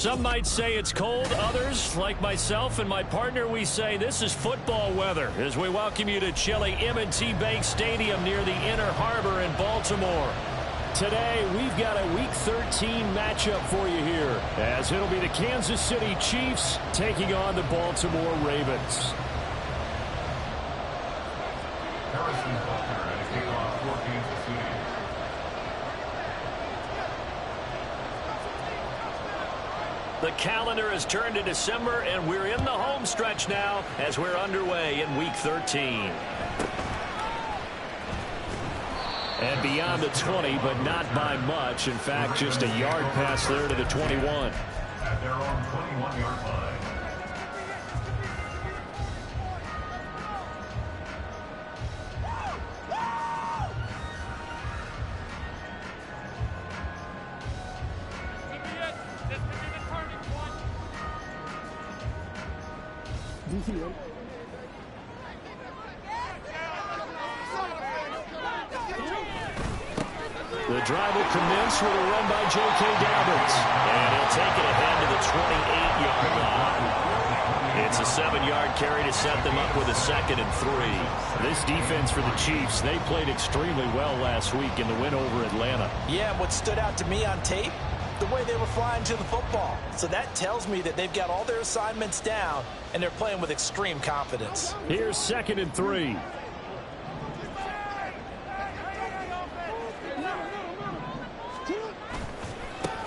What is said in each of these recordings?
Some might say it's cold. Others, like myself and my partner, we say this is football weather as we welcome you to chilly M&T Bank Stadium near the Inner Harbor in Baltimore. Today, we've got a Week 13 matchup for you here, as it'll be the Kansas City Chiefs taking on the Baltimore Ravens. The calendar has turned to December, and we're in the home stretch now as we're underway in Week 13. And beyond the 20, but not by much. In fact, just a yard pass there to the 21. At their own 21-yard line. The drive will commence with a run by J.K. Dobbins. And he'll take it ahead to the 28-yard line. It's a 7-yard carry to set them up with a 2nd and 3. This defense for the Chiefs, they played extremely well last week in the win over Atlanta. Yeah, what stood out to me on tape, the way they were flying to the football. So that tells me that they've got all their assignments down, and they're playing with extreme confidence. Here's 2nd and 3.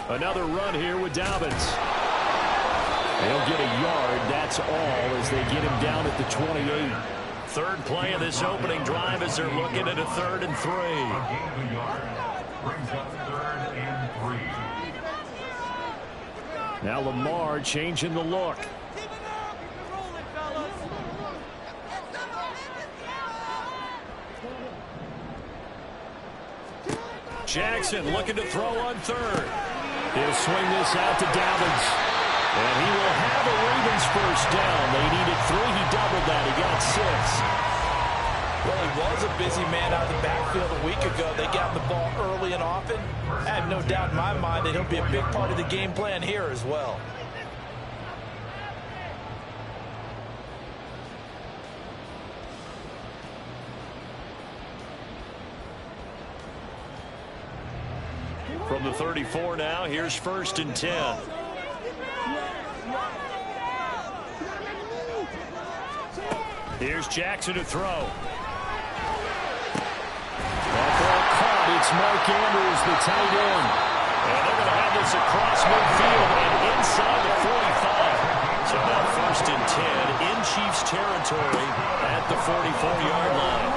Another run here with Dobbins. They'll get a yard, that's all, as they get him down at the 28. Third play of this opening drive as they're looking at a 3rd and 3. Brings up 3rd and 3. Now Lamar changing the look. Jackson looking to throw on 3rd. He'll swing this out to Dobbins. And he will have a Ravens first down. They needed 3. He doubled that. He got 6. Well, he was a busy man out of the backfield a week ago. They got the ball early and often. I have no doubt in my mind that he'll be a big part of the game plan here as well. From the 34 now, here's 1st and 10. Here's Jackson to throw. That ball caught. It's Mark Andrews, the tight end. And they're going to have this across midfield and inside the 45. So now 1st and 10 in Chiefs territory at the 44-yard line.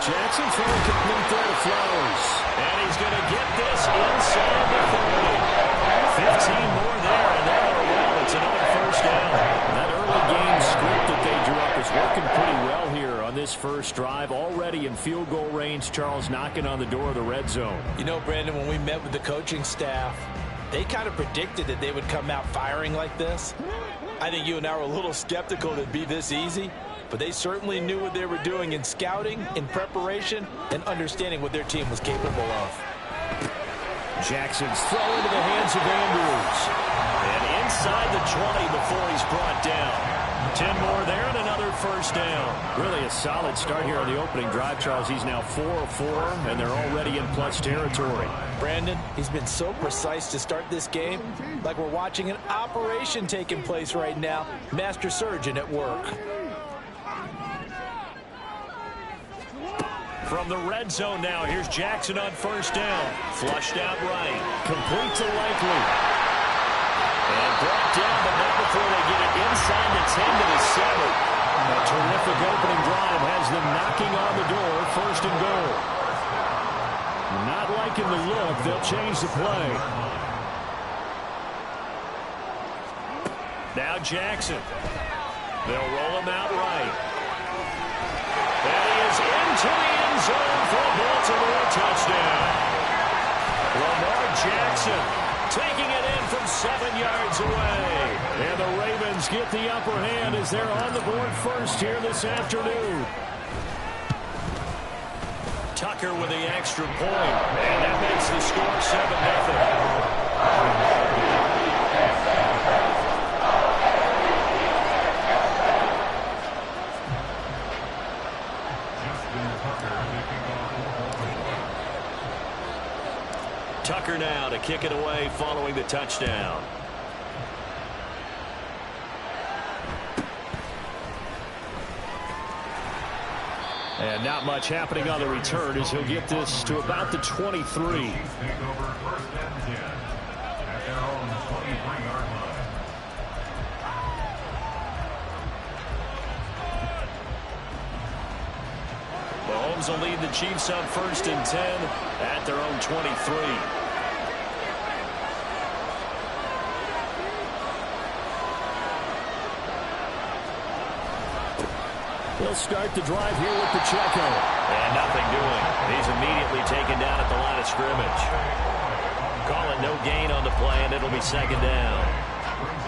Jackson throwing complete there to Flowers. And he's going to get this inside the 30. 15 more there, and they are well. It's another first down. That early game script that they drew up is working pretty well here on this first drive. Already in field goal range, Charles knocking on the door of the red zone. You know, Brandon, when we met with the coaching staff, they kind of predicted that they would come out firing like this. I think you and I were a little skeptical that it'd be this easy. But they certainly knew what they were doing in scouting, in preparation, and understanding what their team was capable of. Jackson's throw into the hands of Andrews. And inside the 20 before he's brought down. 10 more there and another first down. Really a solid start here on the opening drive, Charles. He's now 4 of 4, and they're already in plus territory. Brandon, he's been so precise to start this game, like we're watching an operation taking place right now. Master surgeon at work. From the red zone now, here's Jackson on first down. Flushed out right. Complete to Likely. And brought down, but not before they get it inside the 10 to the 7. A terrific opening drive has them knocking on the door, 1st and goal. Not liking the look. They'll change the play. Now Jackson. They'll roll him out right. And he is into the end zone for a Baltimore touchdown. Lamar Jackson taking it in from 7 yards away. And the Ravens get the upper hand as they're on the board first here this afternoon. Tucker with the extra point. And that makes the score 7-0. Tucker now to kick it away following the touchdown. And not much happening on the return as he'll get this to about the 23. Take over 1st and 10 at their own 23-yard line. Mahomes will lead the Chiefs on 1st and 10 at their own 23. He'll start the drive here with Pacheco. And nothing doing. He's immediately taken down at the line of scrimmage. Calling no gain on the play, and it'll be 2nd down.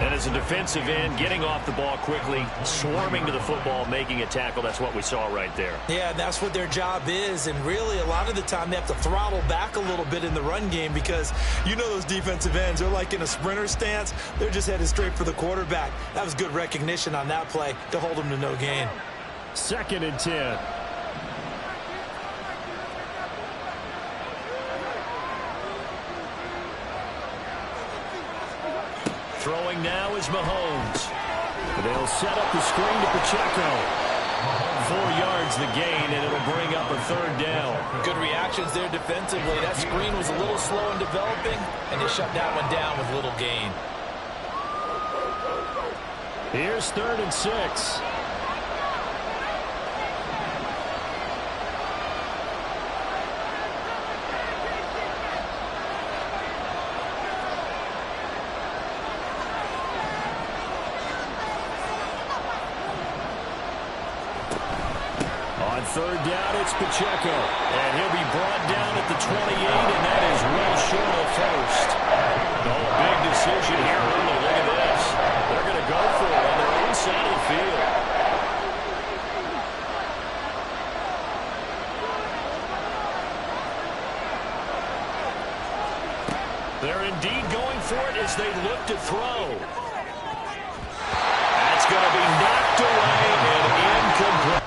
And as a defensive end, getting off the ball quickly, swarming to the football, making a tackle, that's what we saw right there. Yeah, that's what their job is, and really a lot of the time they have to throttle back a little bit in the run game because you know those defensive ends, they're like in a sprinter stance. They're just headed straight for the quarterback. That was good recognition on that play to hold them to no gain. 2nd and 10. Throwing now is Mahomes. They'll set up the screen to Pacheco. 4 yards the gain, and it'll bring up a 3rd down. Good reactions there defensively. That screen was a little slow in developing, and they shut that one down with little gain. Here's 3rd and 6. On 3rd down, it's Pacheco. And he'll be brought down at the 28, and that is well short of 1st. Oh, big decision here early. Look at this. They're going to go for it on their own side of the field. They're indeed going for it as they look to throw. That's going to be knocked away and incomplete.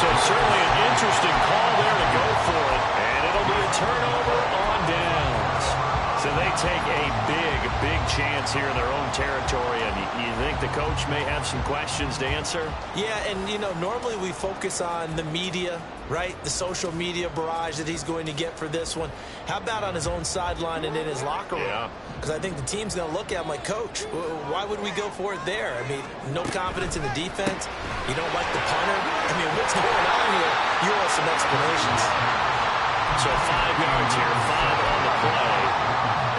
So certainly an interesting call there to go for it, and it'll be a turnover on downs. So they take a big chance here in their own territory, and you think the coach may have some questions to answer? Yeah, and, you know, normally we focus on the media, right? The social media barrage that he's going to get for this one. How about on his own sideline and in his locker room? Yeah. Because I think the team's going to look at him like, Coach, why would we go for it there? I mean, no confidence in the defense. You don't like the punter. I mean, what's going on here? You want some explanations. So 5 yards here, 5 on the play,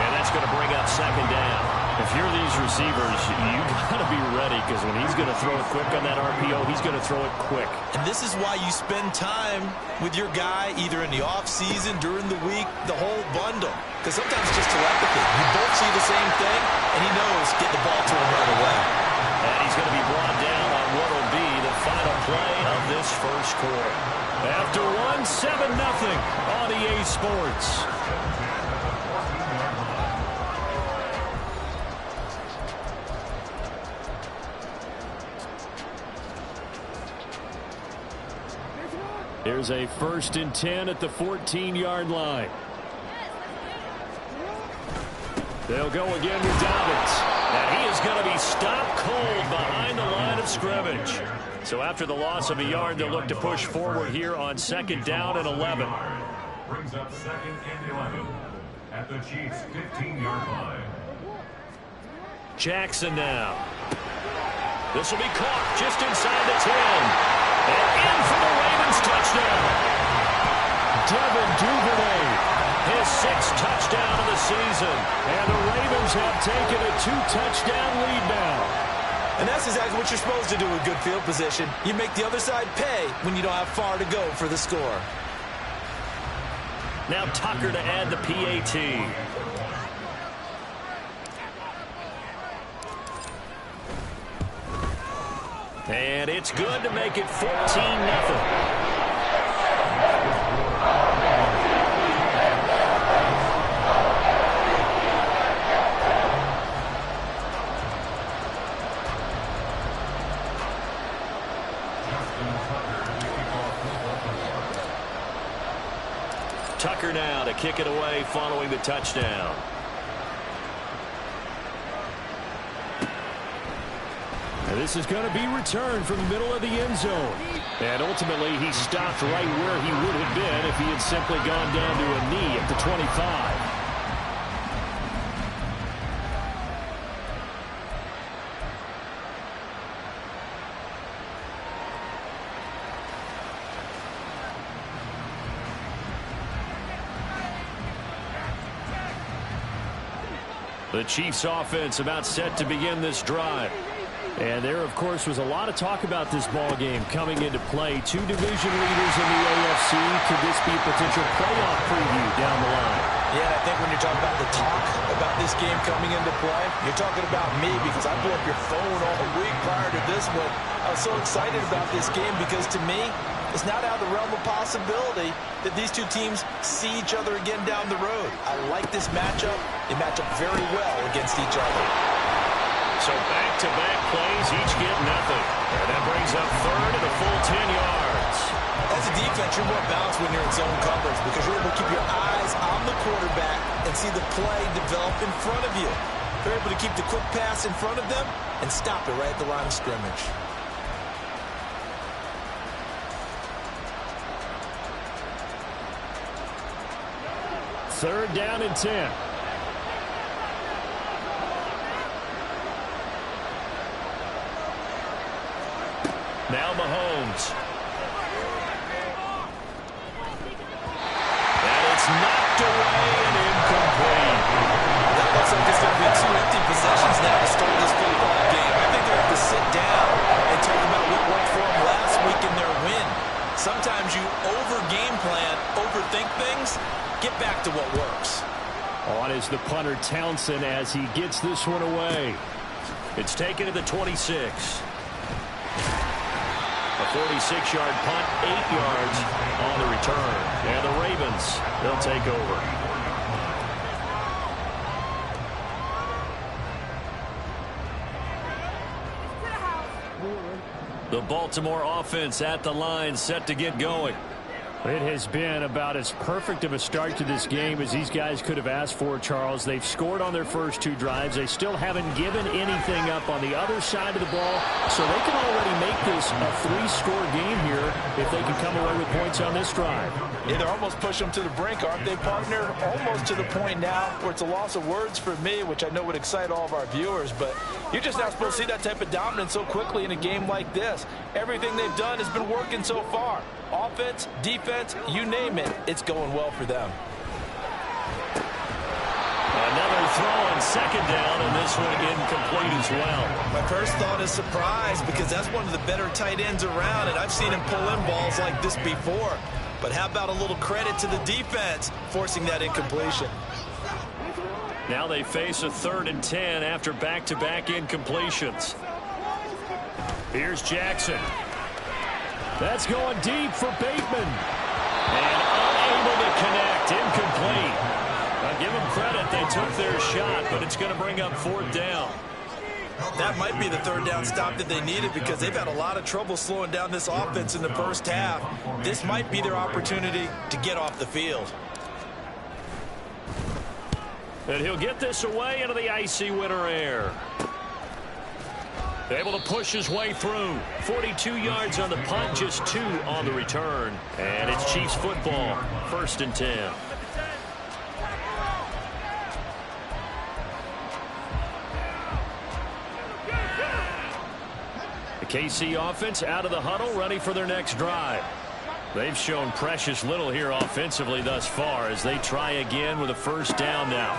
and that's going to bring up 2nd down. If you're these receivers, you got to be ready because when he's going to throw it quick on that RPO, he's going to throw it quick. And this is why you spend time with your guy either in the offseason, during the week, the whole bundle. Because sometimes it's just telepathy. You both see the same thing, and he knows get the ball to him right away. And he's going to be brought down on what will be the final play of this 1st quarter. After 7-0 on EA Sports. Here's a 1st and 10 at the 14-yard line. They'll go again with Dobbins. And he is going to be stopped cold behind the line of scrimmage. So after the loss of a yard, they'll look to push forward here on 2nd down and 11. Brings up 2nd and 11 at the Chiefs' 15-yard line. Jackson now. This will be caught just inside the 10. And in for the Ravens touchdown. Devin Duvernay, his 6th touchdown of the season. And the Ravens have taken a 2-touchdown lead now. And that's exactly what you're supposed to do with good field position. You make the other side pay when you don't have far to go for the score. Now Tucker to add the PAT. And it's good to make it 14-0. Tucker now to kick it away following the touchdown. And this is going to be returned from the middle of the end zone. And ultimately, he stopped right where he would have been if he had simply gone down to a knee at the 25. The Chiefs offense about set to begin this drive. And there, of course, was a lot of talk about this ball game coming into play. Two division leaders in the AFC. Could this be a potential playoff preview down the line? Yeah, I think when you're talking about the talk about this game coming into play, you're talking about me because I blew up your phone all week prior to this one. I was so excited about this game because to me, it's not out of the realm of possibility that these two teams see each other again down the road. I like this matchup. They match up very well against each other. So back-to-back plays, each get nothing. And that brings up third and a full 10 yards. As a defense, you're more balanced when you're in zone coverage because you're able to keep your eyes on the quarterback and see the play develop in front of you. You're able to keep the quick pass in front of them and stop it right at the line of scrimmage. Third down and 10. Now Mahomes. And it's knocked away and incomplete. That looks like it's going to be two empty possessions now to start this football game. I think they have to sit down and talk about what worked for them last week in their win. Sometimes you over-game plan, overthink things. Get back to what works. On is the punter Townsend as he gets this one away. It's taken to the 26. A 46-yard punt, 8 yards on the return. And the Ravens, they'll take over. The Baltimore offense at the line, set to get going. It has been about as perfect of a start to this game as these guys could have asked for, Charles. They've scored on their first two drives. They still haven't given anything up on the other side of the ball, so they can already make this a three-score game here if they can come away with points on this drive. Yeah, they're almost pushing them to the brink, aren't they, partner? Almost to the point now where it's a loss of words for me, which I know would excite all of our viewers, but you're just not supposed to see that type of dominance so quickly in a game like this. Everything they've done has been working so far. Offense, defense, you name it, it's going well for them. Another throw on second down, and this one incomplete as well. My first thought is surprise because that's one of the better tight ends around, and I've seen him pull in balls like this before. But how about a little credit to the defense forcing that incompletion? Now they face a 3rd and 10 after back-to-back incompletions. Here's Jackson. That's going deep for Bateman. And unable to connect, incomplete. I'll give them credit, they took their shot, but it's going to bring up 4th down. That might be the 3rd down stop that they needed because they've had a lot of trouble slowing down this offense in the first half. This might be their opportunity to get off the field. And he'll get this away into the icy winter air. Able to push his way through. 42 yards on the punt, just 2 on the return. And it's Chiefs football, 1st and 10. The KC offense out of the huddle, ready for their next drive. They've shown precious little here offensively thus far as they try again with a 1st down now.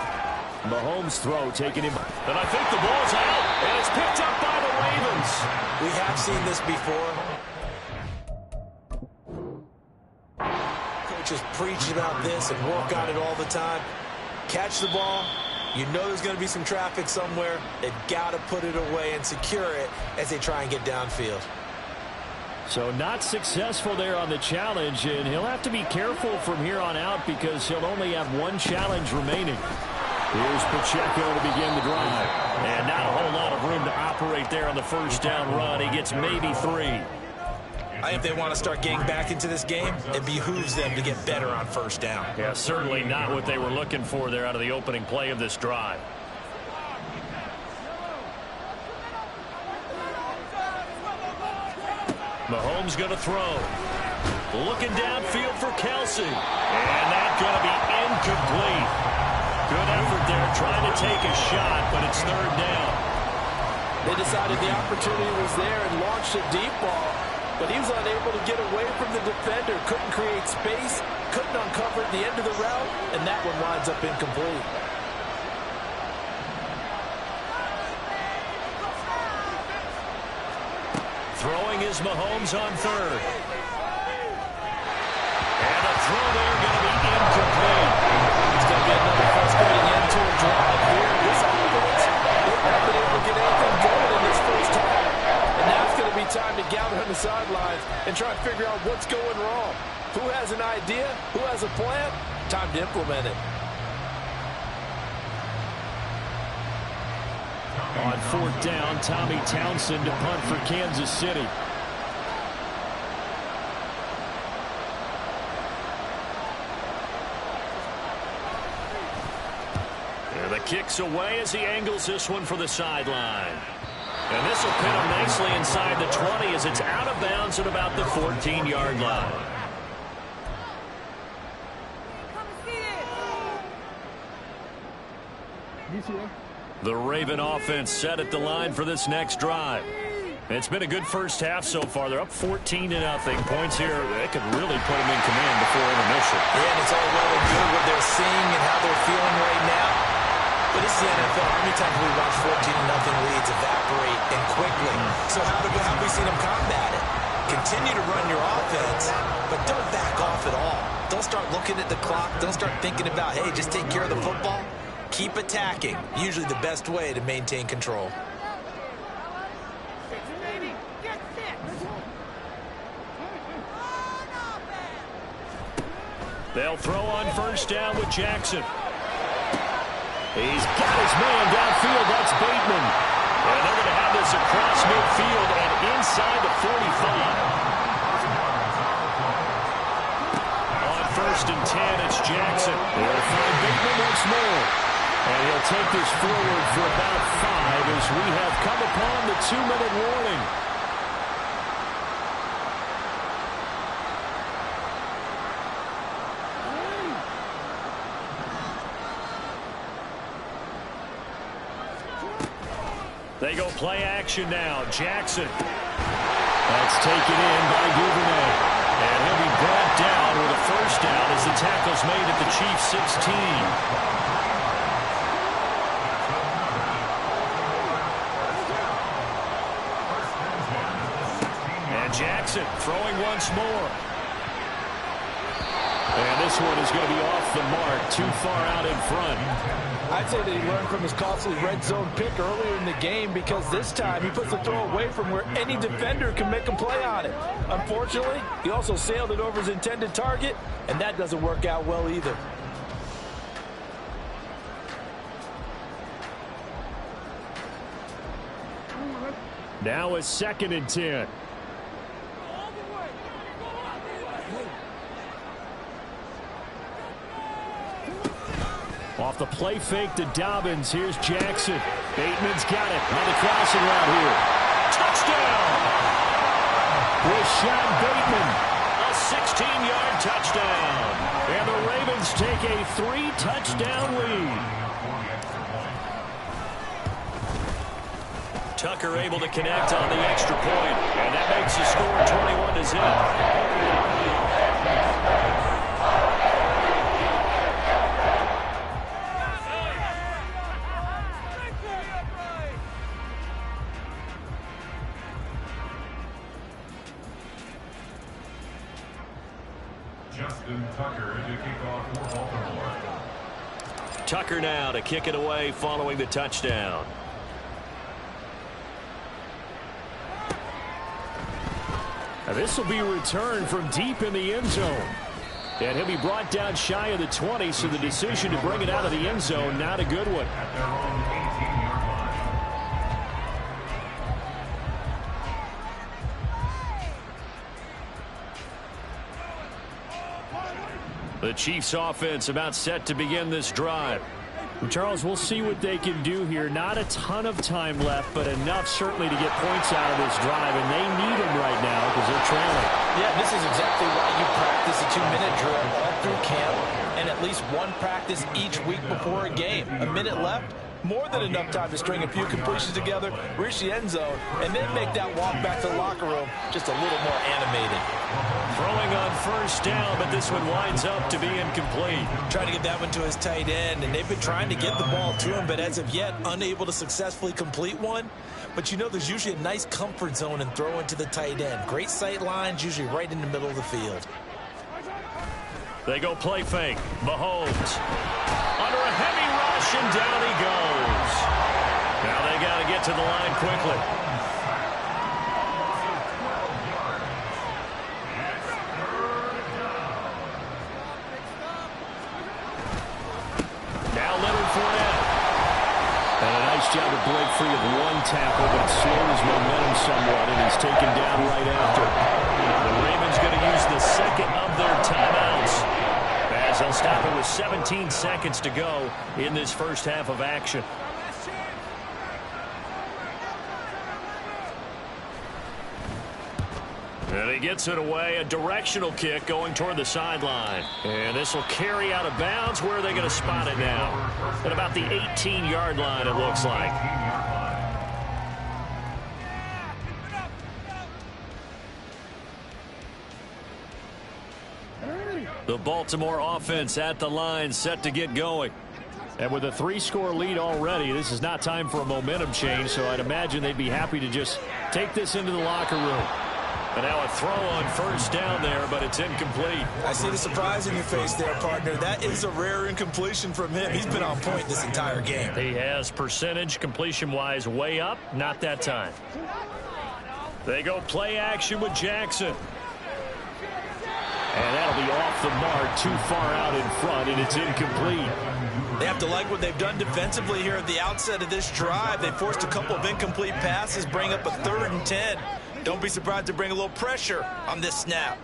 Mahomes' throw taking him. And I think the ball's out, and it's picked up by the Ravens. We have seen this before. Coaches preach about this and work on it all the time. Catch the ball. You know there's going to be some traffic somewhere. They've got to put it away and secure it as they try and get downfield. So not successful there on the challenge, and he'll have to be careful from here on out because he'll only have one challenge remaining. Here's Pacheco to begin the drive. And not a whole lot of room to operate there on the 1st down run. He gets maybe 3. I think if they want to start getting back into this game, it behooves them to get better on first down. Yeah, certainly not what they were looking for there out of the opening play of this drive. Mahomes going to throw. Looking downfield for Kelsey. And that's going to be incomplete. Good effort there trying to take a shot, but it's third down. They decided the opportunity was there and launched a deep ball, but he was unable to get away from the defender. Couldn't create space, couldn't uncover the end of the route, and that one winds up incomplete. Throwing is Mahomes on third. And a throw there going to be incomplete. It's going to be another frustrating end to a drive here. This offense, they've not been able to get anything going in this first half. And now it's going to be time to gather on the sidelines and try to figure out what's going wrong. Who has an idea? Who has a plan? Time to implement it. On fourth down, Tommy Townsend to punt for Kansas City. And the kick's away as he angles this one for the sideline. And this will pin him nicely inside the 20 as it's out of bounds at about the 14-yard line. The Raven offense set at the line for this next drive. It's been a good first half so far. They're up 14-0. Points here, they could really put them in command before intermission. Yeah, and it's all well and good what they're seeing and how they're feeling right now. But this is the NFL. How many times have we watched 14-0 leads evaporate and quickly? So how have we seen them combat it? Continue to run your offense, but don't back off at all. Don't start looking at the clock. Don't start thinking about, hey, just take care of the football. Keep attacking. Usually the best way to maintain control. They'll throw on first down with Jackson. He's got his man downfield. That's Bateman. And they're going to have this across midfield and inside the 45. On first and 10, it's Jackson. They'll find Bateman once more. And he'll take this forward for about 5 as we have come upon the 2-minute warning. They go play action now. Jackson. That's taken in by Duvernay. And he'll be brought down with a first down as the tackle's made at the Chiefs' 16. Jackson throwing once more. And this one is going to be off the mark, too far out in front. I'd say that he learned from his costly red zone pick earlier in the game because this time he puts the throw away from where any defender can make a play on it. Unfortunately, he also sailed it over his intended target, and that doesn't work out well either. Now a 2nd and 10. Off the play fake to Dobbins. Here's Jackson. Bateman's got it on the crossing route here. Touchdown! Rashad Bateman. A 16-yard touchdown. And the Ravens take a 3-touchdown lead. Tucker able to connect on the extra point. And that makes the score 21-0. Tucker to kick off for Baltimore. Tucker now to kick it away following the touchdown. Now this will be returned from deep in the end zone. And he'll be brought down shy of the 20, so the decision to bring it out of the end zone, not a good one. At their own 18-yard line. The Chiefs offense about set to begin this drive. Charles, we'll see what they can do here. Not a ton of time left, but enough certainly to get points out of this drive, and they need them right now because they're trailing. Yeah, this is exactly why you practice a 2-minute drill all through camp and at least one practice each week before a game. A minute left, more than enough time to string a few completions together, reach the end zone, and then make that walk back to the locker room just a little more animated. Throwing on first down, but this one winds up to be incomplete. Trying to get that one to his tight end, and they've been trying to get the ball to him, but as of yet, unable to successfully complete one. But you know there's usually a nice comfort zone in throwing to the tight end. Great sight lines, usually right in the middle of the field. They go play fake. Mahomes under a heavy rush, and down he goes. Now they got to get to the line quickly. Now Leonard Fournette. And a nice job to break free of one tackle, but it slowed his momentum somewhat, and he's taken down right after. The Ravens going to use the second of their timeouts, as they'll stop it with 17 seconds to go in this first half of action. And he gets it away, a directional kick going toward the sideline. And this will carry out of bounds. Where are they going to spot it now? At about the 18-yard line, it looks like. The Baltimore offense at the line, set to get going. And with a 3-score lead already, this is not time for a momentum change, so I'd imagine they'd be happy to just take this into the locker room. And now a throw on first down there, but it's incomplete. I see the surprise in your face there, partner. That is a rare incompletion from him. He's been on point this entire game. He has percentage completion-wise way up, not that time. They go play action with Jackson. And that'll be off the mark, too far out in front, and it's incomplete. They have to like what they've done defensively here at the outset of this drive. They forced a couple of incomplete passes, bring up a 3rd and 10. Don't be surprised to bring a little pressure on this snap.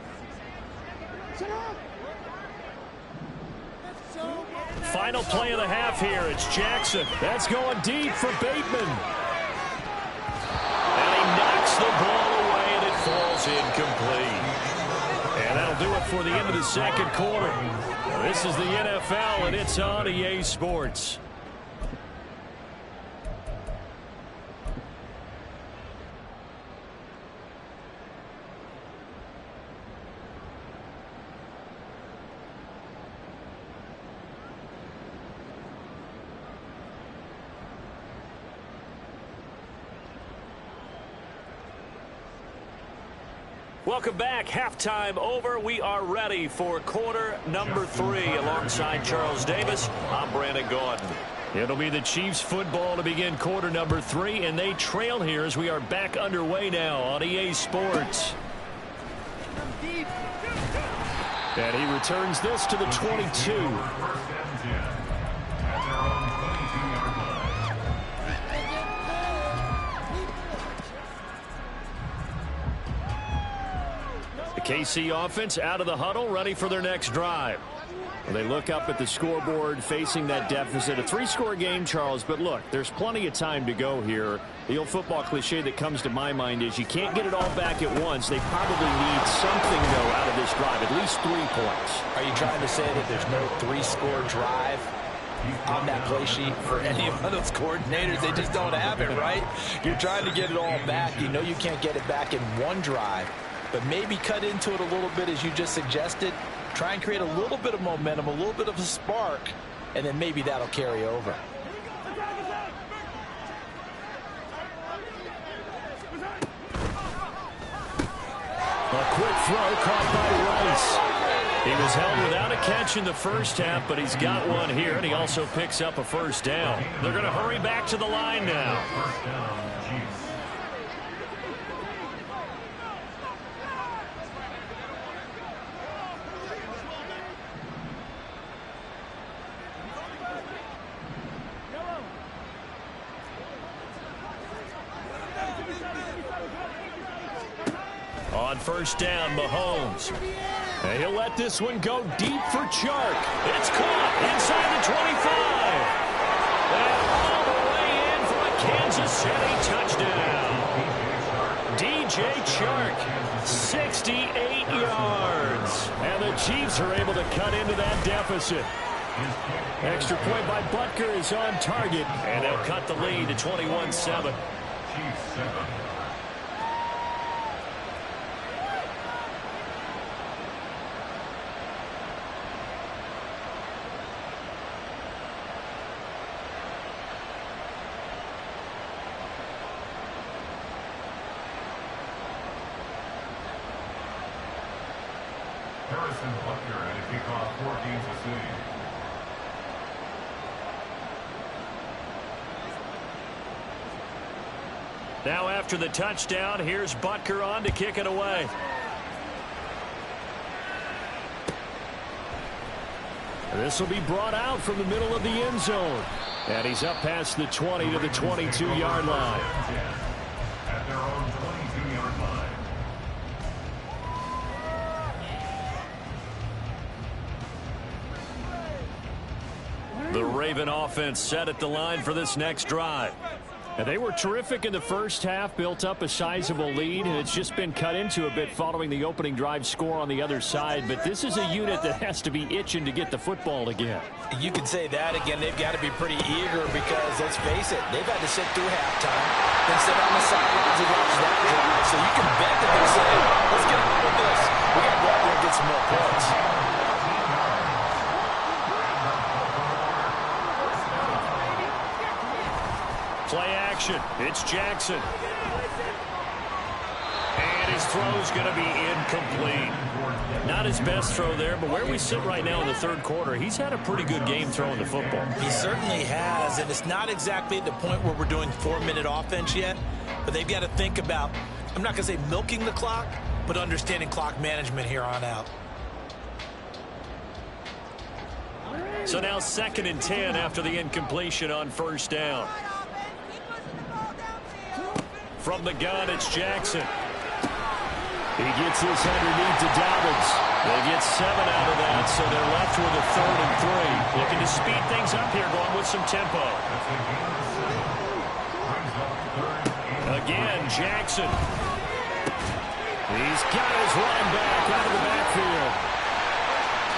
Final play of the half here. It's Jackson. That's going deep for Bateman. And he knocks the ball away, and it falls incomplete. And that'll do it for the end of the second quarter. This is the NFL, and it's on EA Sports. Welcome back. Halftime over. We are ready for quarter number 3. Alongside Charles Davis, I'm Brandon Gaudin. It'll be the Chiefs football to begin quarter number 3, and they trail here as we are back underway now on EA Sports. And he returns this to the 22. KC offense out of the huddle, ready for their next drive. Well, they look up at the scoreboard facing that deficit. A 3-score game, Charles, but look, there's plenty of time to go here. The old football cliche that comes to my mind is you can't get it all back at once. They probably need something, though, out of this drive, at least 3 points. Are you trying to say that there's no 3-score drive on that play sheet for any of those coordinators? They just don't have it, right? You're trying to get it all back. You know you can't get it back in one drive. But maybe cut into it a little bit, as you just suggested. Try and create a little bit of momentum, a little bit of a spark, and then maybe that'll carry over. A quick throw caught by Rice. He was held without a catch in the first half, but he's got one here, and he also picks up a first down. They're going to hurry back to the line now. On first down, Mahomes. And he'll let this one go deep for Chark. It's caught inside the 25. And all the way in for a Kansas City touchdown. DJ Chark, 68 yards. And the Chiefs are able to cut into that deficit. Extra point by Butker is on target. And they'll cut the lead to 21-7. Chiefs 7. Harrison Butker and a kickoff for Kansas City. Now after the touchdown, here's Butker on to kick it away. This will be brought out from the middle of the end zone. And he's up past the 20 to the 22-yard line. At their own 22-yard line. The Raven offense set at the line for this next drive. And they were terrific in the first half, built up a sizable lead, and it's just been cut into a bit following the opening drive score on the other side. But this is a unit that has to be itching to get the football again. You can say that again. They've got to be pretty eager because, let's face it, they've had to sit through halftime, then sit on the sidelines and watch that drive. So you can bet that they're saying, let's get out of this. We got to go out there and get some more points. Play action. It's Jackson. And his throw's going to be incomplete. Not his best throw there, but where we sit right now in the third quarter, he's had a pretty good game throwing the football. He certainly has, and it's not exactly at the point where we're doing 4-minute offense yet, but they've got to think about, I'm not going to say milking the clock, but understanding clock management here on out. So now 2nd and 10 after the incompletion on first down. From the gun, it's Jackson. He gets this underneath to Dobbins. They get 7 out of that, so they're left with a 3rd and 3. Looking to speed things up here, going with some tempo. Again, Jackson. He's got his running back out of the backfield.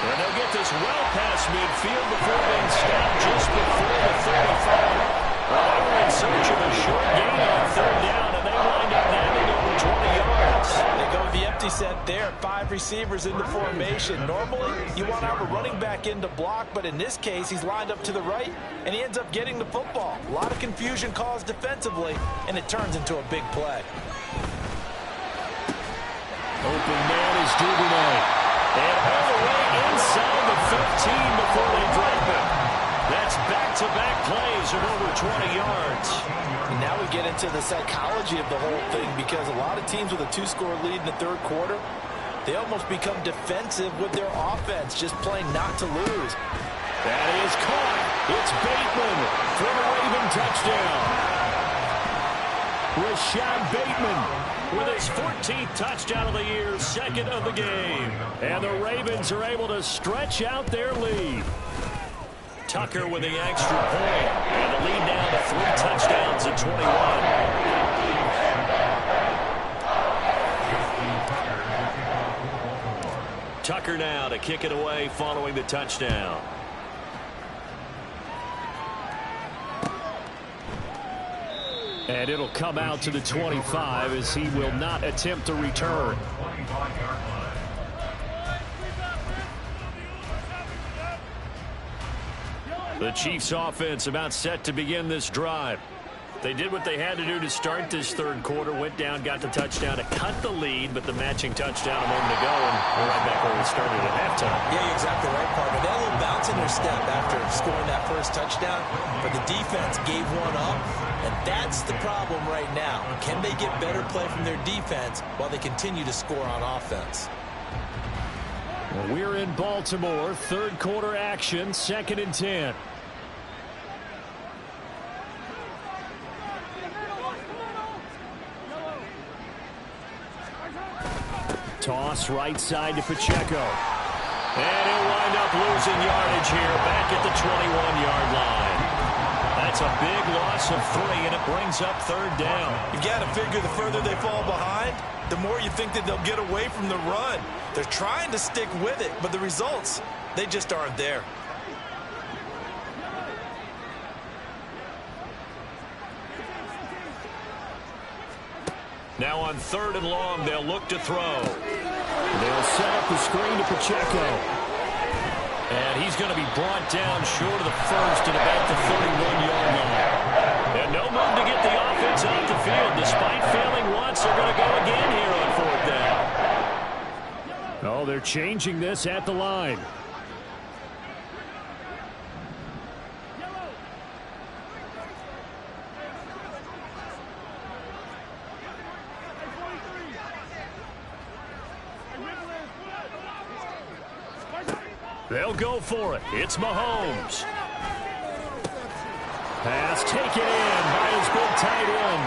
And they'll get this well past midfield before being stopped just before the 35. Well, they were in search of a short gain on 3rd down, and they wind up nabbing over 20 yards. They go with the empty set there, 5 receivers into formation. Normally, you want to have a running back in to block, but in this case, he's lined up to the right, and he ends up getting the football. A lot of confusion caused defensively, and it turns into a big play. Open man is Duvernay. And all the way inside the 15 before they drop him. That's back-to-back plays of over 20 yards. And now we get into the psychology of the whole thing because a lot of teams with a 2-score lead in the third quarter, they almost become defensive with their offense, just playing not to lose. That is caught. It's Bateman for the Raven touchdown. Rashad Bateman with his 14th touchdown of the year, 2nd of the game. And the Ravens are able to stretch out their lead. Tucker with the extra point. And the lead down to 3 touchdowns at 21. Tucker now to kick it away following the touchdown. And it'll come out to the 25 as he will not attempt to return. The Chiefs offense about set to begin this drive. They did what they had to do to start this third quarter, went down, got the touchdown to cut the lead, but the matching touchdown a moment ago, and we're right back where we started at halftime. Yeah, you're exactly right, Parker. They had a little bounce in their step after scoring that first touchdown, but the defense gave one up, and that's the problem right now. Can they get better play from their defense while they continue to score on offense? Well, we're in Baltimore, third quarter action, 2nd and 10. Toss right side to Pacheco. And he'll wind up losing yardage here back at the 21-yard line. That's a big loss of 3, and it brings up 3rd down. You got to figure the further they fall behind, the more you think that they'll get away from the run. They're trying to stick with it, but the results, they just aren't there. Now on 3rd and long, they'll look to throw. They'll set up the screen to Pacheco. And he's going to be brought down short of the first at about the 31-yard line. And no move to get the offense off the field. Despite failing once, they're going to go again here on 4th down. Oh, they're changing this at the line. They'll go for it. It's Mahomes. Pass taken in by his big tight end.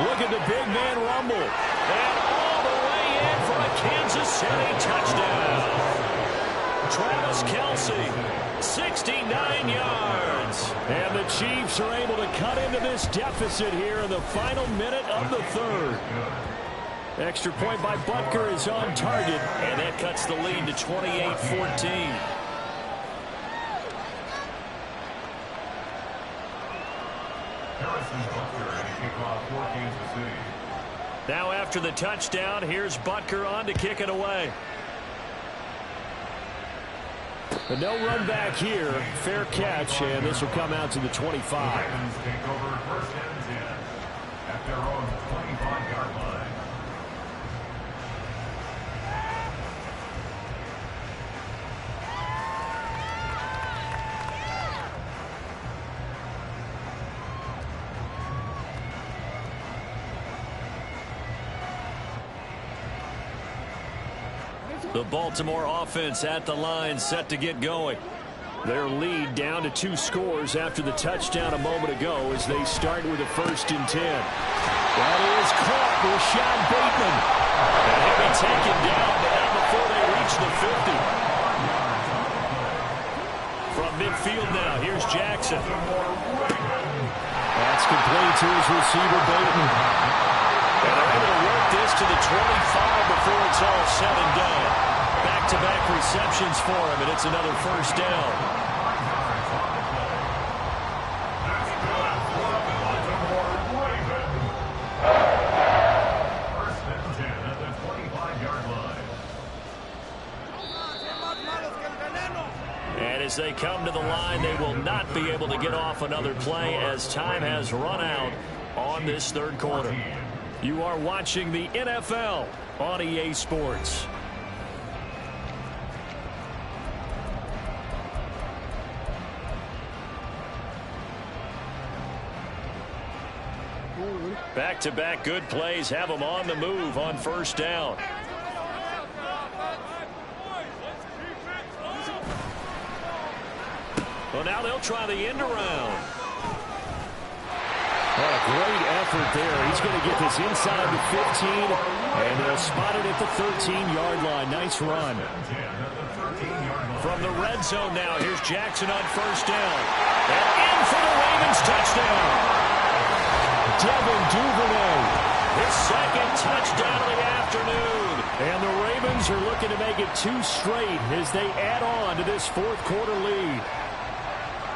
Look at the big man rumble. And all the way in for a Kansas City touchdown. Travis Kelce, 69 yards. And the Chiefs are able to cut into this deficit here in the final minute of the 3rd. Extra point by Butker is on target. And that cuts the lead to 28-14. Now after the touchdown, here's Butker on to kick it away. But no run back here. Fair catch, and this will come out to the 25. Take over 1st and 10 at their own 25-yard line. The Baltimore offense at the line, set to get going. Their lead down to 2 scores after the touchdown a moment ago as they start with a 1st and 10. That is caught. Rashad Bateman. And he'll be taken down, but not before they reach the 50. From midfield now, here's Jackson. That's complete to his receiver, Bateman. And they're able to work this to the 25 before it's all said and done. Back-to-back receptions for him, and it's another 1st down. First and 10 at the 25-yard line. And as they come to the line, they will not be able to get off another play as time has run out on this 3rd quarter. You are watching the NFL on EA Sports. Back-to-back good plays have them on the move on 1st down. Well, now they'll try the end around. What a great effort there. He's going to get this inside the 15, and they'll spot it at the 13-yard line. Nice run. From the red zone now, here's Jackson on 1st down. And in for the Ravens touchdown. Devin Duvernay. His 2nd touchdown of the afternoon. And the Ravens are looking to make it 2 straight as they add on to this 4th quarter lead.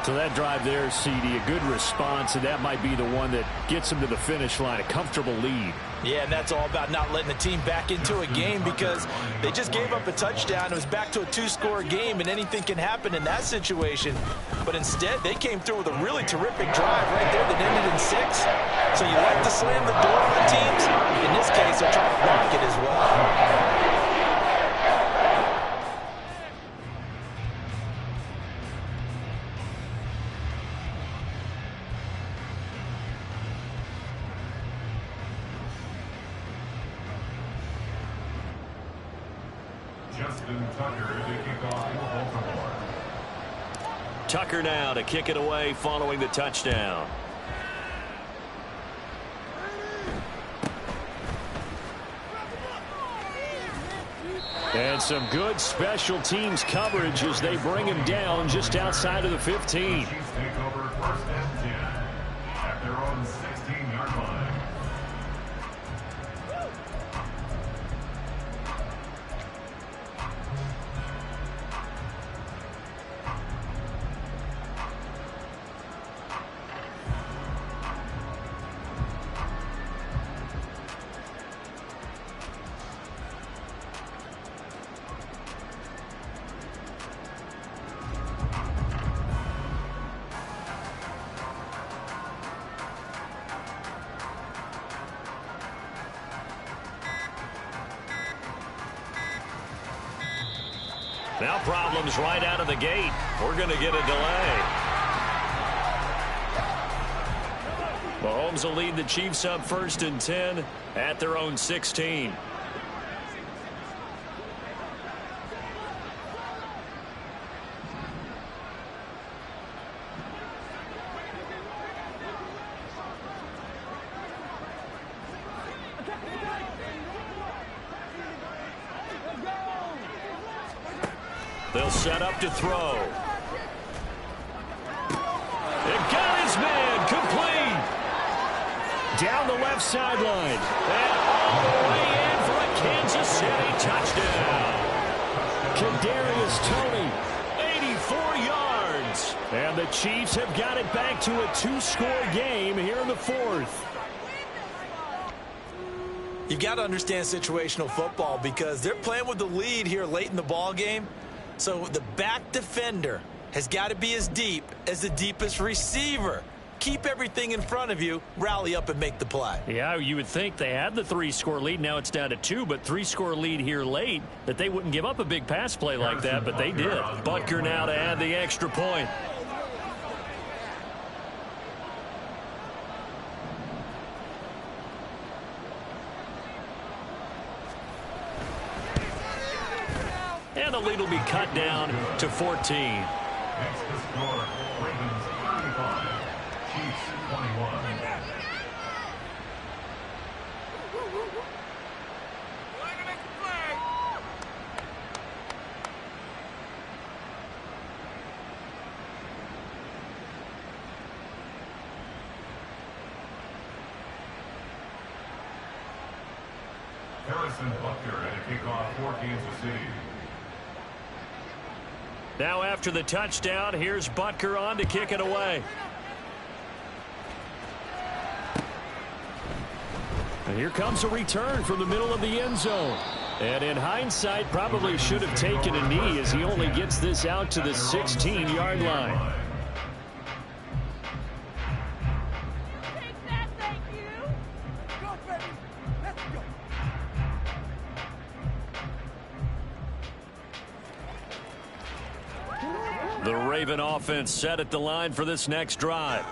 So that drive there, CD, a good response, and that might be the one that gets them to the finish line, a comfortable lead. Yeah, and that's all about not letting the team back into a game because they just gave up a touchdown. It was back to a 2-score game, and anything can happen in that situation. But instead, they came through with a really terrific drive right there that ended in 6. So you like to slam the door on teams. In this case, they're trying to block it as well. Justin Tucker to kick off for Baltimore. Tucker now to kick it away following the touchdown. And some good special teams coverage as they bring him down just outside of the 15. Chiefs take over 1st and 10 at their own 16-yard line. Now problems right out of the gate. We're going to get a delay. Mahomes will lead the Chiefs up 1st and 10 at their own 16. They'll set up to throw. It got his man complete. Down the left sideline. And all the way in for a Kansas City touchdown. Kadarius Toney. 84 yards. And the Chiefs have got it back to a 2-score game here in the 4th. You've got to understand situational football because they're playing with the lead here late in the ball game. So the back defender has got to be as deep as the deepest receiver. Keep everything in front of you, rally up and make the play. Yeah, you would think they had the 3-score lead. Now it's down to 2, but 3-score lead here late, that they wouldn't give up a big pass play like that, but they did. Butker now to add the extra point. And the lead will be cut down to 14. Next to score, Ravens 35, Chiefs 21. Harrison Butker at a kickoff for Kansas City. Now after the touchdown, here's Butker on to kick it away. And here comes a return from the middle of the end zone. And in hindsight, probably should have taken a knee as he only gets this out to the 16-yard line. The Raven offense set at the line for this next drive.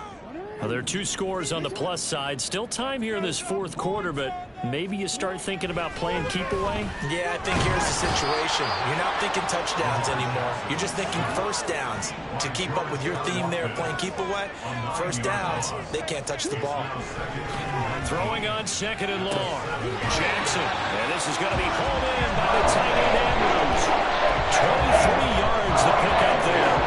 Well, there are 2 scores on the plus side. Still time here in this 4th quarter, but maybe you start thinking about playing keep away? Yeah, I think here's the situation. You're not thinking touchdowns anymore. You're just thinking first downs. To keep up with your theme there, playing keep away, first downs, they can't touch the ball. Throwing on 2nd and long. Jackson. And this is going to be pulled in by the tight end Andrews. 23 yards to pick up there.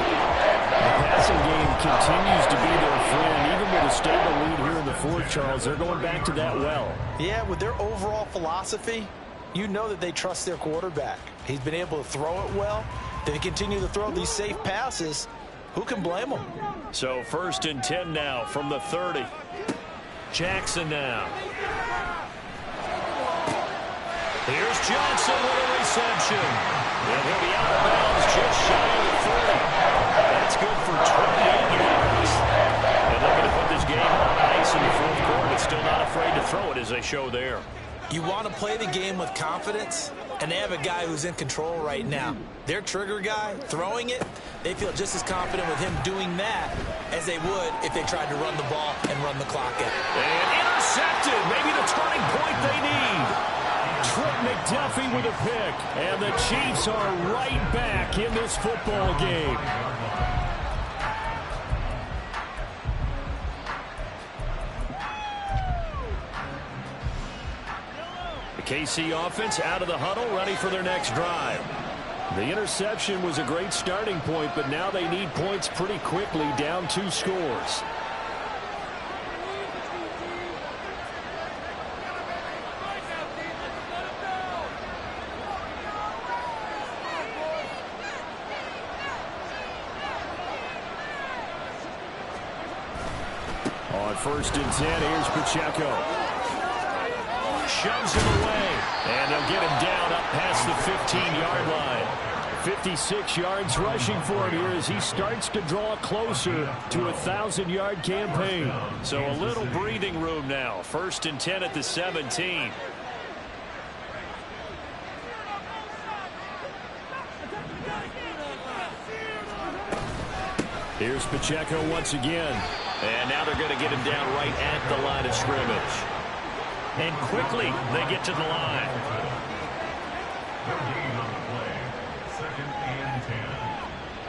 The passing game continues to be their friend. Even with a stable lead here in the 4th, Charles, they're going back to that well. Yeah, with their overall philosophy, you know that they trust their quarterback. He's been able to throw it well. They continue to throw these safe passes. Who can blame them? So 1st and 10 now from the 30. Jackson now. Here's Johnson with a reception. And he'll be out of bounds just shy of the 30. That's good for 28 yards. And looking to put this game on ice in the 4th quarter, but still not afraid to throw it as they show there. You want to play the game with confidence, and they have a guy who's in control right now. Their trigger guy, throwing it, they feel just as confident with him doing that as they would if they tried to run the ball and run the clock out. And intercepted, maybe the turning point they need. Trent McDuffie with a pick, and the Chiefs are right back in this football game. KC offense out of the huddle, ready for their next drive. The interception was a great starting point, but now they need points pretty quickly, down 2 scores. On 1st and 10, here's Pacheco. Shoves him away, and they'll get him down up past the 15-yard line. 56 yards rushing for him here as he starts to draw closer to a 1,000-yard campaign. So a little breathing room now. 1st and 10 at the 17. Here's Pacheco once again. And now they're going to get him down right at the line of scrimmage. And quickly they get to the line. They're leading on the play. 2nd and 10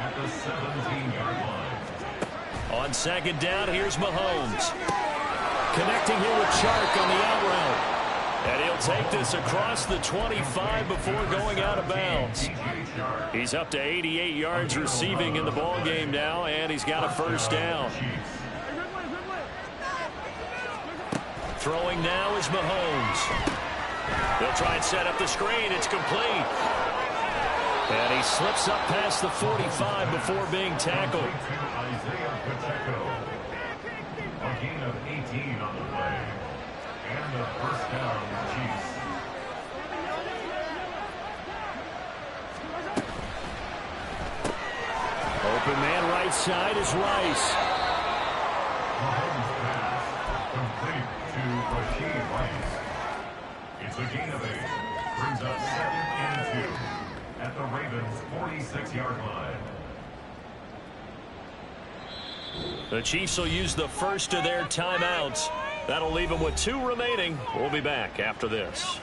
at the 17-yard line. On 2nd down, here's Mahomes. Connecting here with Chark on the out route. And he'll take this across the 25 before going out of bounds. He's up to 88 yards receiving in the ball game now, and he's got a 1st down. Throwing now is Mahomes. They'll try and set up the screen. It's complete. And he slips up past the 45 before being tackled. Isaiah Pacheco. A gain of 18 on the play. And the 1st down, Chiefs. Open man right side is Rice. Mahomes pass. Complete to Rashid Rice. It's a gain of 8. Brings up 2nd and 2 at the Ravens' 46-yard line. The Chiefs will use the first of their timeouts. That'll leave them with 2 remaining. We'll be back after this.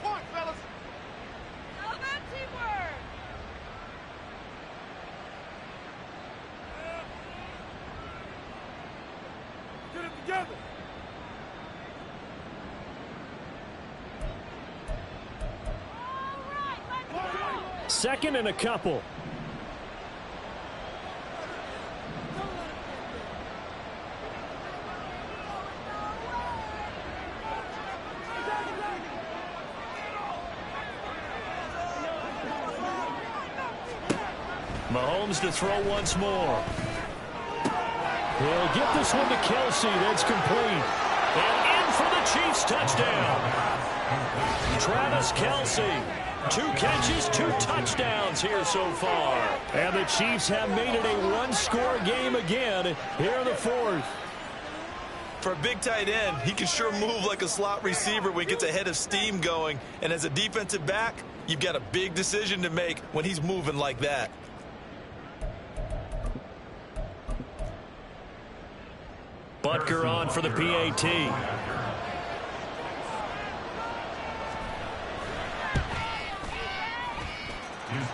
Second and a couple. Mahomes to throw once more. He'll get this one to Kelsey. That's complete. And in for the Chiefs touchdown. Travis Kelce. 2 catches, 2 touchdowns here so far. And the Chiefs have made it a 1-score game again here in the 4th. For a big tight end, he can sure move like a slot receiver when he gets a head of steam going. And as a defensive back, you've got a big decision to make when he's moving like that. Butker on for the PAT.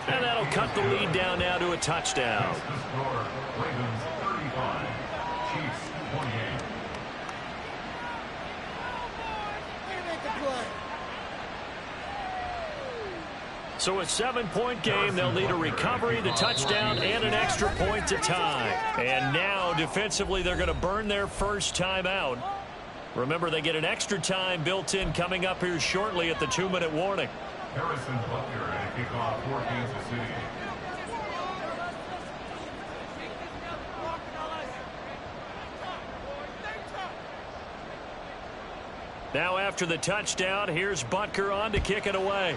And that'll cut the lead down now to a touchdown. Ravens 35, Chiefs 28. So a 7-point game. They'll need a recovery, the touchdown, and an extra point to tie. And now defensively they're going to burn their first timeout. Remember, they get an extra time built in coming up here shortly at the 2-minute warning. Harrison Butker at kickoff for Kansas City. Now after the touchdown, here's Butker on to kick it away.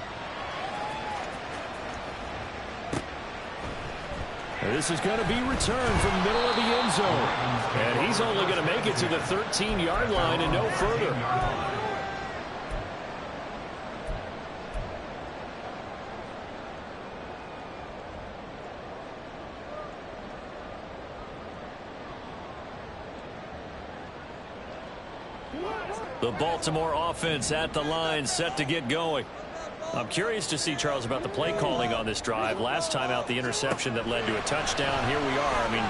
This is going to be returned from the middle of the end zone. And he's only going to make it to the 13-yard line and no further. The Baltimore offense at the line, set to get going. I'm curious to see, Charles, about the play calling on this drive. Last time out, the interception that led to a touchdown. Here we are. I mean,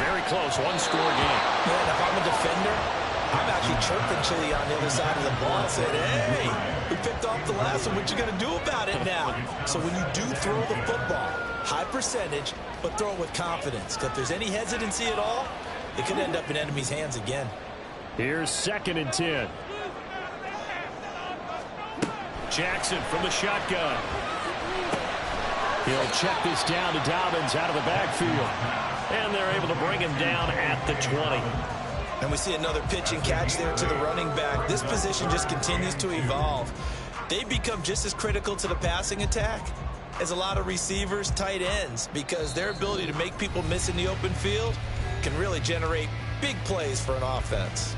very close, 1-score game. Man, if I'm a defender, I'm actually chirping Chili on the other side of the ball and said, hey, We picked off the last one. What you going to do about it now? So when you do throw the football, high percentage, but throw it with confidence. Because if there's any hesitancy at all, it could end up in enemy's hands again. Here's 2nd and 10. Jackson from the shotgun. He'll check this down to Dobbins out of the backfield. And they're able to bring him down at the 20. And we see another pitch and catch there to the running back. This position just continues to evolve. They become just as critical to the passing attack as a lot of receivers, tight ends, because their ability to make people miss in the open field can really generate big plays for an offense.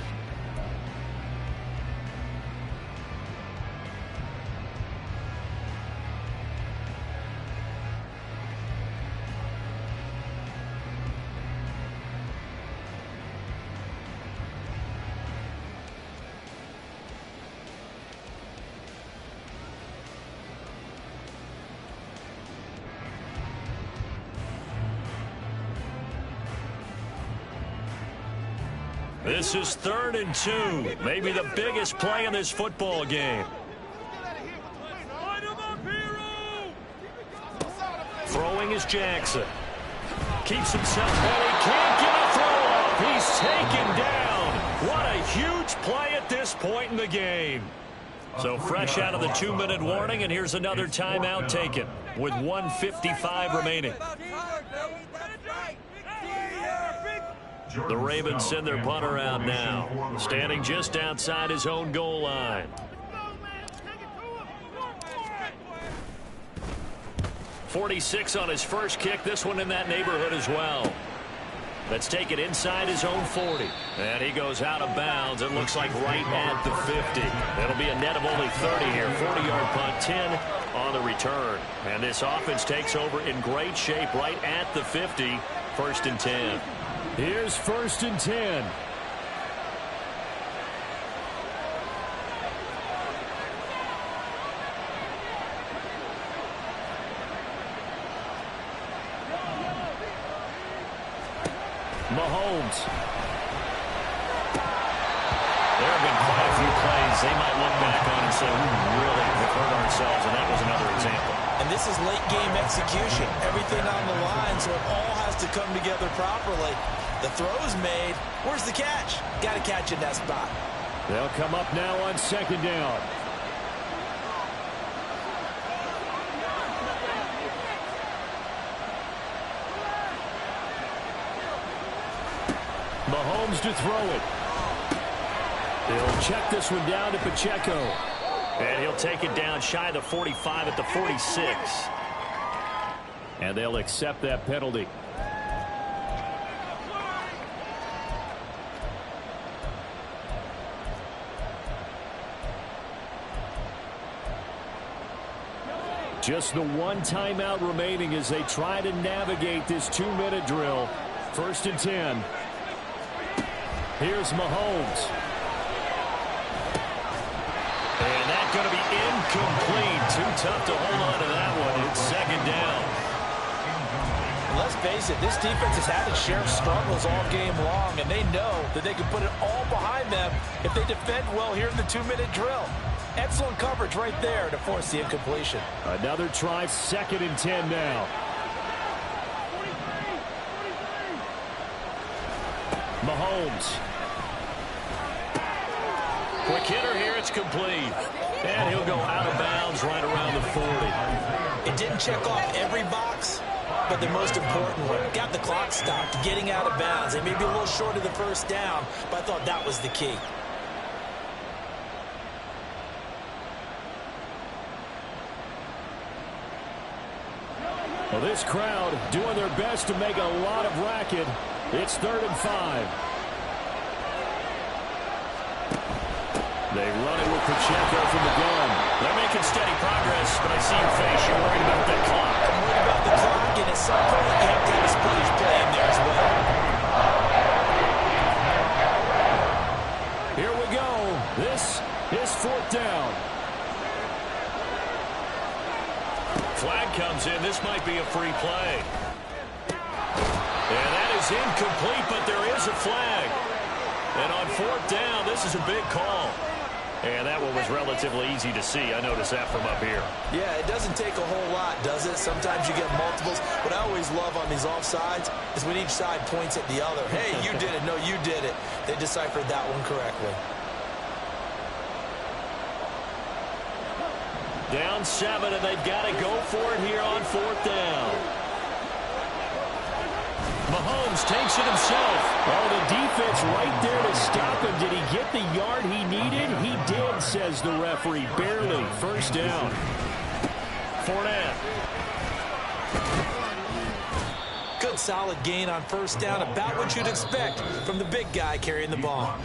This is 3rd and 2. Maybe the biggest play in this football game. Throwing is Jackson. Keeps himself, and he can't get a throw off. He's taken down. What a huge play at this point in the game. So fresh out of the 2-minute warning, and here's another timeout taken with 1:55 remaining. The Ravens send their punter out now, standing just outside his own goal line. 46 on his first kick, this one in that neighborhood as well. Let's take it inside his own 40. And he goes out of bounds. It looks like right at the 50. It'll be a net of only 30 here. 40-yard punt, 10 on the return. And this offense takes over in great shape right at the 50. 1st and 10. Here's 1st and 10. Mahomes. There have been quite a few plays they might look back on and say, we really have hurt ourselves, and that was another example. And this is late game execution. Everything on the line, so it all has to come together properly. The throw's made. Where's the catch? Got to catch in that spot. They'll come up now on 2nd down. Mahomes to throw it. He'll check this one down to Pacheco. And he'll take it down shy of the 45 at the 46. And they'll accept that penalty. Just the one timeout remaining as they try to navigate this 2-minute drill. 1st and 10. Here's Mahomes. And that's going to be incomplete. Too tough to hold on to that one. It's 2nd down. Let's face it, this defense has had its share of struggles all game long, and they know that they can put it all behind them if they defend well here in the 2-minute drill. Excellent coverage right there to force the incompletion. Another try, 2nd and 10 now. Mahomes. Quick hitter here, it's complete. And he'll go out of bounds right around the 40. It didn't check off every box, but the most important one. Got the clock stopped, getting out of bounds. They may be a little short of the 1st down, but I thought that was the key. Well, this crowd doing their best to make a lot of racket. It's 3rd and 5. They run it with Pacheco from the gun. They're making steady progress, but I see your face. You're worried about that clock. I'm worried about the clock, and at some point, you have to have a splitters play in there as well. Here we go. This is 4th down. Flag comes in. This might be a free play. And that is incomplete, but there is a flag. And on 4th down, this is a big call. And that one was relatively easy to see. I noticed that from up here. Yeah, it doesn't take a whole lot, does it? Sometimes you get multiples. What I always love on these offsides is when each side points at the other. Hey, you did it. No, you did it. They deciphered that one correctly. Down 7, and they've got to go for it here on 4th down. Mahomes takes it himself. Oh, the defense right there to stop him. Did he get the yard he needed? He did, says the referee. Barely. 1st down. Fournette. Good solid gain on 1st down. About what you'd expect from the big guy carrying the ball.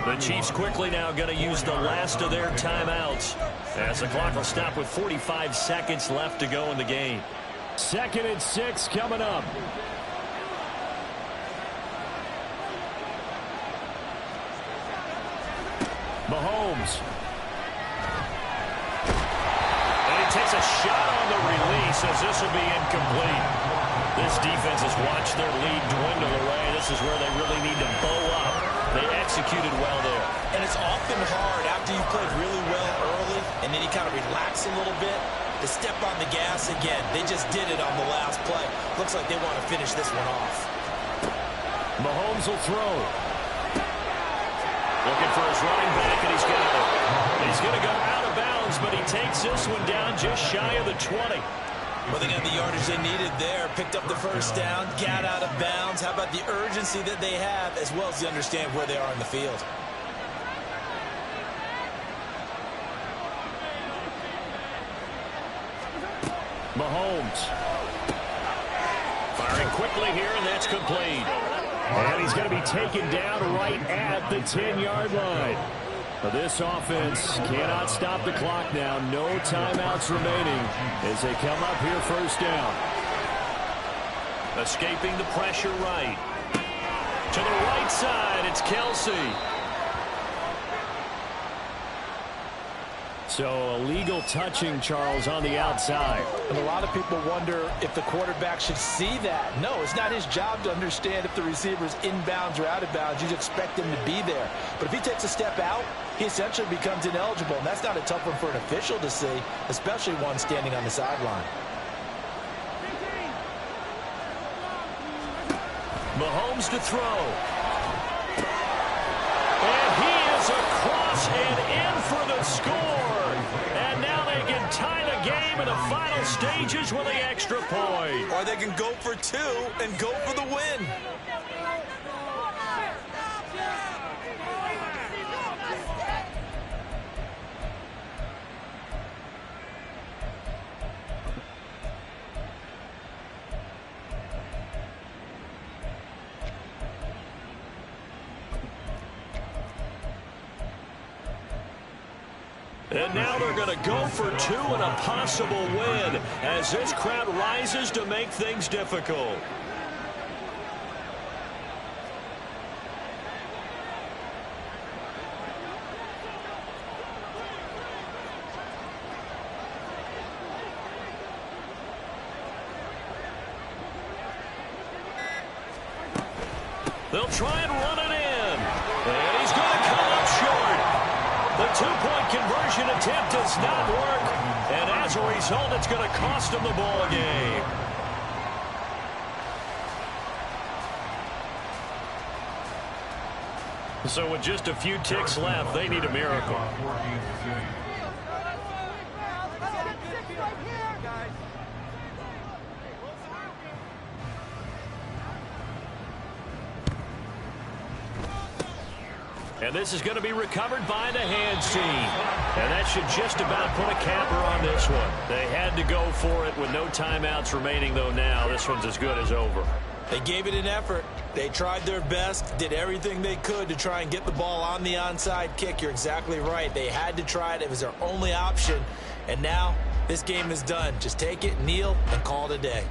The Chiefs quickly now going to use the last of their timeouts, as the clock will stop with 45 seconds left to go in the game. 2nd and 6 coming up. Mahomes. And he takes a shot on the release as this will be incomplete. This defense has watched their lead dwindle away. This is where they really need to bow up. They executed well there. And it's often hard after you've played really well early and then you kind of relax a little bit to step on the gas again. They just did it on the last play. Looks like they want to finish this one off. Mahomes will throw. Looking for his running back, and he's got it. He's going to go out of bounds, but he takes this one down just shy of the 20. Well, they got the yardage they needed there. Picked up the 1st down, got out of bounds. How about the urgency that they have, as well as they understand where they are in the field? Mahomes. Firing quickly here, and that's complete. And he's going to be taken down right at the 10-yard line. But this offense cannot stop the clock now. No timeouts remaining as they come up here 1st down. Escaping the pressure right. To the right side, it's Kelsey. So illegal touching, Charles, on the outside. And a lot of people wonder if the quarterback should see that. No, it's not his job to understand if the receiver's inbounds or out of bounds. You expect him to be there. But if he takes a step out, he essentially becomes ineligible. And that's not a tough one for an official to see, especially one standing on the sideline. Mahomes to throw. And he is across and in for the score. And now they can tie the game in the final stages with the extra point. Or they can go for 2 and go for the win. And now they're going to go for 2 and a possible win as this crowd rises to make things difficult. They'll try and run it in. And he's going to come up short. The 2-point conversion attempt does not work. And as a result, it's going to cost them the ball game. So with just a few ticks left, they need a miracle. And this is going to be recovered by the hands team. And that should just about put a capper on this one. They had to go for it with no timeouts remaining, though now this one's as good as over. They gave it an effort. They tried their best, did everything they could to try and get the ball on the onside kick. You're exactly right. They had to try it. It was their only option. And now this game is done. Just take it, kneel, and call it a day.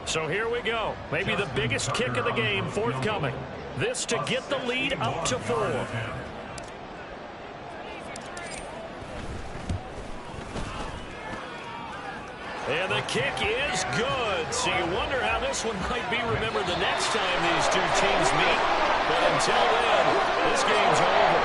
So here we go. Maybe the biggest kick of the game forthcoming. This to get the lead up to 4. And the kick is good. So you wonder how this one might be remembered the next time these two teams meet. But until then, this game's over.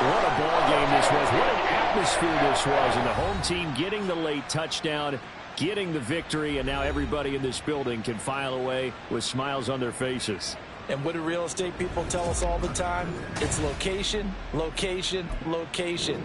What a ball game this was. What an atmosphere this was. And the home team getting the late touchdown, getting the victory, and now everybody in this building can file away with smiles on their faces. And what do real estate people tell us all the time? It's location, location, location.